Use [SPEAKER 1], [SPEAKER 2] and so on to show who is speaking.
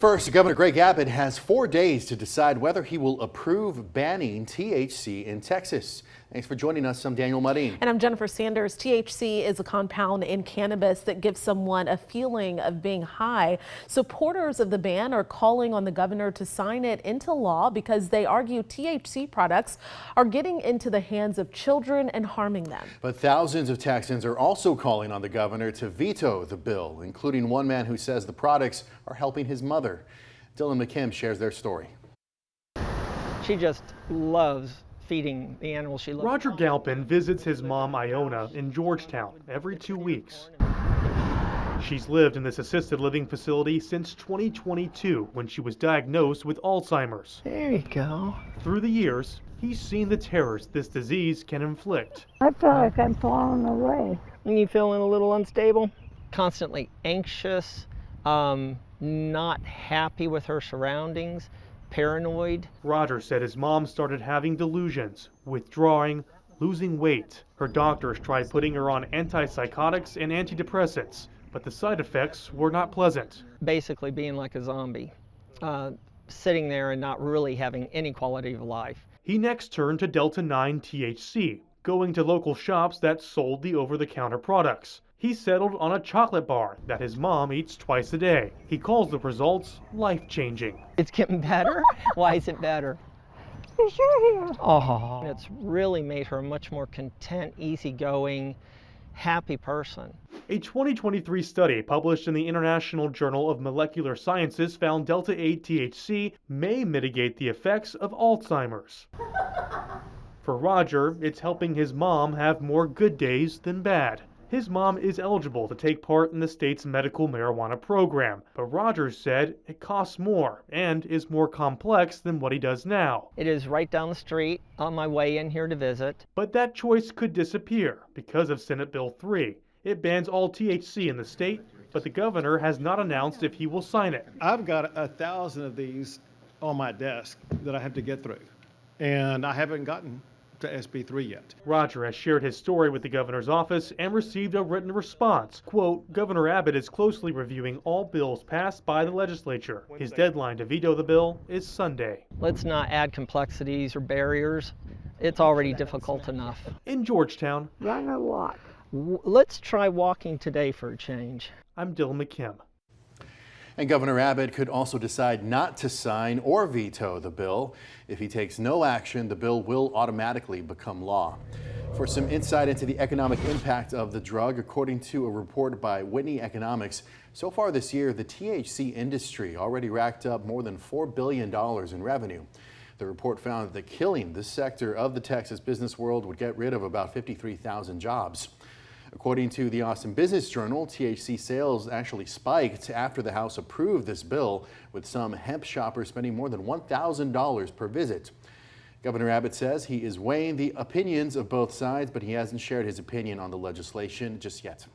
[SPEAKER 1] First, Governor Greg Abbott has 4 days to decide whether he will approve banning THC in Texas. Thanks for joining us. I'm Daniel Mudding.
[SPEAKER 2] And I'm Jennifer Sanders. THC is a compound in cannabis that gives someone a feeling of being high. Supporters of the ban are calling on the governor to sign it into law because they argue THC products are getting into the hands of children and harming them.
[SPEAKER 1] But thousands of Texans are also calling on the governor to veto the bill, including one man who says the products are helping his mother. Dylan McKim shares their story.
[SPEAKER 3] She just loves feeding the animals she loves.
[SPEAKER 4] Roger Galpin visits his mom Iona in Georgetown every 2 weeks. She's lived in this assisted living facility since 2022 when she was diagnosed with Alzheimer's.
[SPEAKER 3] There you go.
[SPEAKER 4] Through the years, he's seen the terrors this disease can inflict.
[SPEAKER 5] I feel like I'm falling away.
[SPEAKER 3] And you feeling a little unstable? Constantly anxious, not happy with her surroundings, paranoid.
[SPEAKER 4] Roger said his mom started having delusions, withdrawing, losing weight. Her doctors tried putting her on antipsychotics and antidepressants, but the side effects were not pleasant.
[SPEAKER 3] Basically being like a zombie, sitting there and not really having any quality of life.
[SPEAKER 4] He next turned to Delta-9 THC, going to local shops that sold the over-the-counter products. He settled on a chocolate bar that his mom eats twice a day. He calls the results life-changing.
[SPEAKER 3] It's getting better? Why is it better?
[SPEAKER 5] Because you're here.
[SPEAKER 3] Oh, it's really made her a much more content, easygoing, happy person.
[SPEAKER 4] A 2023 study published in the International Journal of Molecular Sciences found Delta-8 THC may mitigate the effects of Alzheimer's. For Roger, it's helping his mom have more good days than bad. His mom is eligible to take part in the state's medical marijuana program, but Rogers said it costs more and is more complex than what he does now.
[SPEAKER 3] It is right down the street on my way in here to visit.
[SPEAKER 4] But that choice could disappear because of Senate Bill 3. It bans all THC in the state, but the governor has not announced if he will sign it.
[SPEAKER 6] I've got 1,000 of these on my desk that I have to get through, and I haven't gotten to SB 3 yet.
[SPEAKER 4] Roger has shared his story with the governor's office and received a written response. Quote, Governor Abbott is closely reviewing all bills passed by the legislature. His deadline to veto the bill is Sunday.
[SPEAKER 3] Let's not add complexities or barriers. It's already difficult enough.
[SPEAKER 4] In Georgetown,
[SPEAKER 5] Run or walk.
[SPEAKER 3] Let's try walking today for a change.
[SPEAKER 4] I'm Dylan McKim.
[SPEAKER 1] And Governor Abbott could also decide not to sign or veto the bill. If he takes no action, the bill will automatically become law. For some insight into the economic impact of the drug, according to a report by Whitney Economics, so far this year, the THC industry already racked up more than $4 billion in revenue. The report found that killing this sector of the Texas business world would get rid of about 53,000 jobs. According to the Austin Business Journal, THC sales actually spiked after the House approved this bill, with some hemp shoppers spending more than $1,000 per visit. Governor Abbott says he is weighing the opinions of both sides, but he hasn't shared his opinion on the legislation just yet.